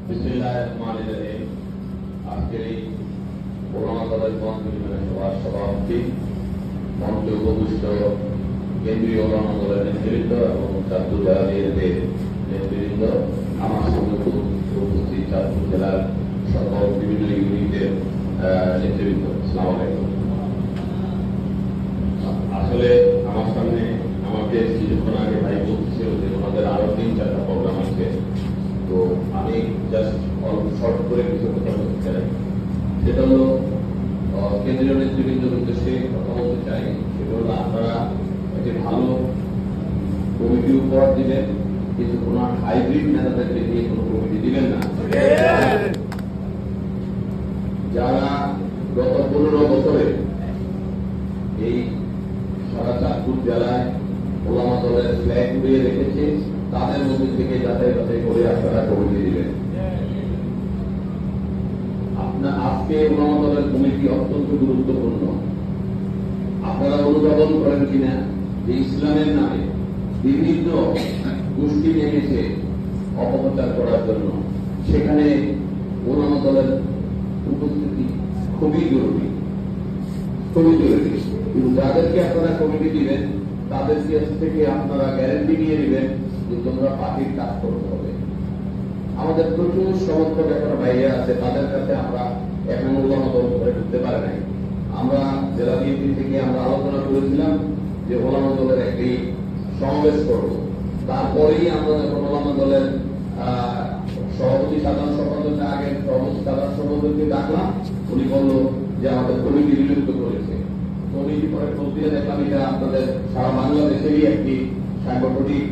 বিসমিল্লাহিররহমানিররহিম। আজকের এই ওলামা দলের সভার সভাপতি, মঞ্চে উপবিষ্ট কেন্দ্রীয় ওলামা দলের নেতৃবৃন্দ এবং চাঁদপুর জেলার নেতৃবৃন্দ, আমার সঙ্গে উপস্থিত চাঁদপুর জেলার সকল বিভিন্ন ইউনিটের নেতৃবৃন্দ, আসসালামু আলাইকুম। আসলে আমার সামনে আমাকে কিছুক্ষণ আগে ভাই বলছিল যে ওনাদের আরো 3-4টা প্রোগ্রাম আছে, তো আমি জাস্ট অল্প শর্ট করে কিছু কথা বলতে চাই। সেটা হলো কেন্দ্রীয় নেতৃবৃন্দের উদ্দেশ্যে কথা বলতে চাই। সেটা হলো আপনারা একটি ভালো কমিটি উপহার দিবেন, কিন্তু কোন হাইব্রিড নেতাদেরকে নিয়ে কোন কমিটি দিবেন না। যারা গত 15 বছরে এই সারা চাঁদপুর জেলায় ওলামা দলের ফ্ল্যাগ উড়িয়ে রেখেছে, তাদের মধ্যে থেকে যাচাই বাছাই করে আপনারা কমিটি দিবেন। আজকে ওলামা দলের কমিটি অত্যন্ত গুরুত্বপূর্ণ। আপনারা অনুধাবন করেন কিনা যে ইসলামের নামে বিভিন্ন গোষ্ঠী নেমেছে অপপ্রচার করার জন্য, সেখানে ওলামা দলের উপস্থিতি খুবই জরুরি, খুবই জরুরি। কিন্তু যাদেরকে আপনারা কমিটি দিবেন তাদের কাছ থেকে আপনারা গ্যারেন্টি নিয়ে নেবেন যে তোমরা পার্টির কাজ করতে হবে। আমাদের প্রচুর সমর্থক এখন বাইরে আছে, তাদের কাছে আমরা এখন ওলামা দল করে ঢুকতে পারি নাই। আমরা জেলা বিএনপি থেকে আমরা আলোচনা করেছিলাম যে ওলামা দলের একটি সমাবেশ করব। তারপরেই আমরা যখন ওলামা দলের সভাপতি সাধারণ সম্পাদককে আগে সভাপতি সাধারণ সম্পাদককে ডাকলাম, উনি বলল যে আমাদের কমিটি বিলুপ্ত করেছে। কমিটি পরে খোঁজ দেখলাম এটা আপনাদের সারা বাংলাদেশেরই একটি সাংগঠনিক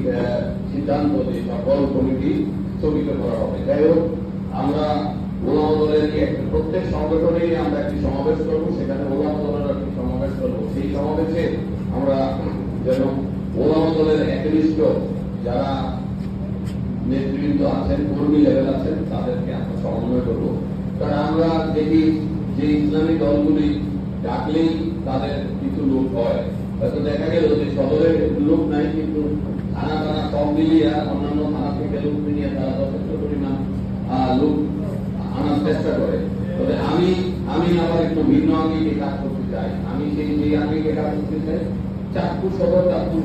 সিদ্ধান্ত যে সকল কমিটি স্থগিত করা হবে। যাই হোক, আমরা ওলামা দলের প্রত্যেক সংগঠনেই আমরা একটি সমাবেশ করবো, সেখানে ওলামা দলের একটি সমাবেশ করবো। সেই সমাবেশে আমরা যেন ওলামা দলের একনিষ্ঠ যারা নেতৃবৃন্দ আছেন, কর্মী লেভেল আছেন, তাদেরকে আমরা সমন্বয় করবো। কারণ আমরা দেখি যে ইসলামী দলগুলি ডাকলেই তাদের কিছু লোক হয়, হয়তো দেখা গেল যে সদরের লোক নাই, কিন্তু থানা থানা সব মিলিয়ে অন্যান্য থানা থেকে লোক নিয়ে তারা যথেষ্ট পরিমাণ লোক আনার চেষ্টা করে। তবে আমি আবার একটু ভিন্ন আঙ্গিকে কাজ করতে চাই। আমি সেই আঙ্গিকে কাজ করতে চাই। চাঁদপুর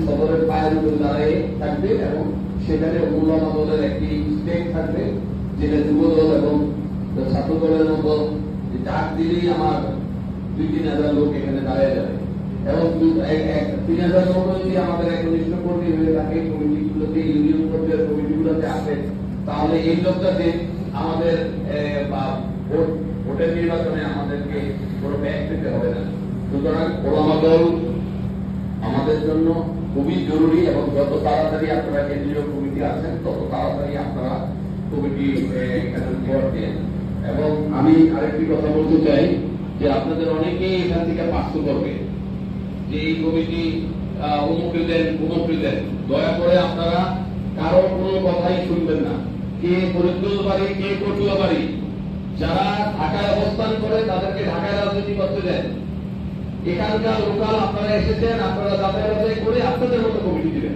সদরের পায়ের উপর দাঁড়িয়ে থাকবে এবং সেখানে ওলামা দলের একটি স্টেক থাকবে, যেটা যুব দল এবং ছাত্র দলের মতো ডাক দিলেই আমার 2-3 হাজার লোক এখানে দাঁড়িয়ে যাবে। এবং 3,000 লোক যদি আমাদের একনিষ্ঠ কর্মী হয়ে থাকে কমিটিগুলোতে, ইউনিয়ন পর্যায়ের কমিটিগুলোতে আসে, তাহলে এই লোকটাতে আমাদের ভোটের নির্বাচনে আমাদেরকে কোনো ব্যাগ পেতে হবে না। সুতরাং ওলামা দল আমাদের জন্য খুবই জরুরি এবং যত তাড়াতাড়ি আপনারা কেন্দ্রীয় কমিটি আছেন তত তাড়াতাড়ি আপনারা কমিটি এখানে উপহার দেন। এবং আমি আরেকটি কথা বলতে চাই যে আপনাদের অনেকেই এখান থেকে পার্শ্ব করবে যে এই কমিটি অমুকে দেন অমুকে দেন। দয়া করে আপনারা কারো কোনো কথাই শুনবেন না। কে ফরিদগঞ্জ বাড়ি, কে কটুয়া বাড়ি, যারা ঢাকায় অবস্থান করে তাদেরকে ঢাকায় রাজনীতি করতে দেন। এখানকার লোকাল আপনারা এসেছেন, আপনারা যাতায়াত করে আপনাদের মতো কমিটি দিবেন।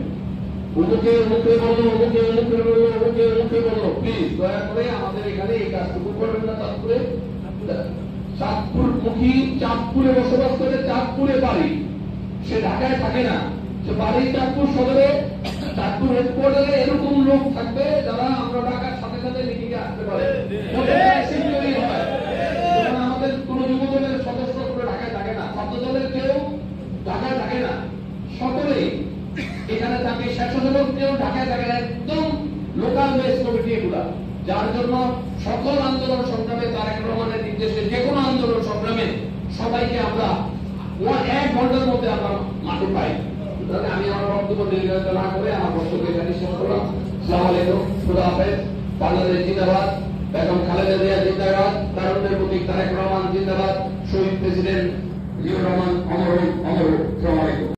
অমুকে অমুকে বললো, অমুকে অমুকে বললো, অমুকে অমুকে বললো, প্লিজ দয়া করে আমাদের এখানে এই কাজটুকু করবেন না। চাঁদপুরমুখী, চাঁদপুরে বসবাস করে, চাঁদপুরে বাড়ি, সে ঢাকায় থাকে না, সে বাড়ি চাঁদপুর সদরে, চাঁদপুর হেডকোয়ার্টারে এরকম লোক থাকবে যারা আমরা ঢাকার সাথে সাথে মিটিং এ আসতে পারে। আমাদের কোন যুব দলের সদস্য করে ঢাকায় থাকে না, ছাত্র দলের কেউ ঢাকায় থাকে না, সকলেই এখানে থাকে। স্বেচ্ছাসেবক কেউ ঢাকায় থাকে না, একদম লোকাল বেস কমিটি এগুলা, যার জন্য সকল আন্দোলন সংগ্রামে তারেক রহমানের নির্দেশে যে কোনো আন্দোলন সংগ্রামে সবাইকে আমরা 1 ঘন্টার মধ্যে আমরা মাঠে পাই। আমি আমার বক্তব্য দীর্ঘায়িত না করে আমার বক্তব্য এখানে শেষ করলাম। আসসালামু আলাইকুম, খুদা হাফেজ। বাংলাদেশ জিন্দাবাদ, বেগম খালেদা জিয়া জিন্দাবাদ, তারুণ্যের প্রতীক তারেক রহমান জিন্দাবাদ, শহীদ প্রেসিডেন্ট জিয়াউর রহমান অমর হোক, অমর হোক। আসসালামু আলাইকুম।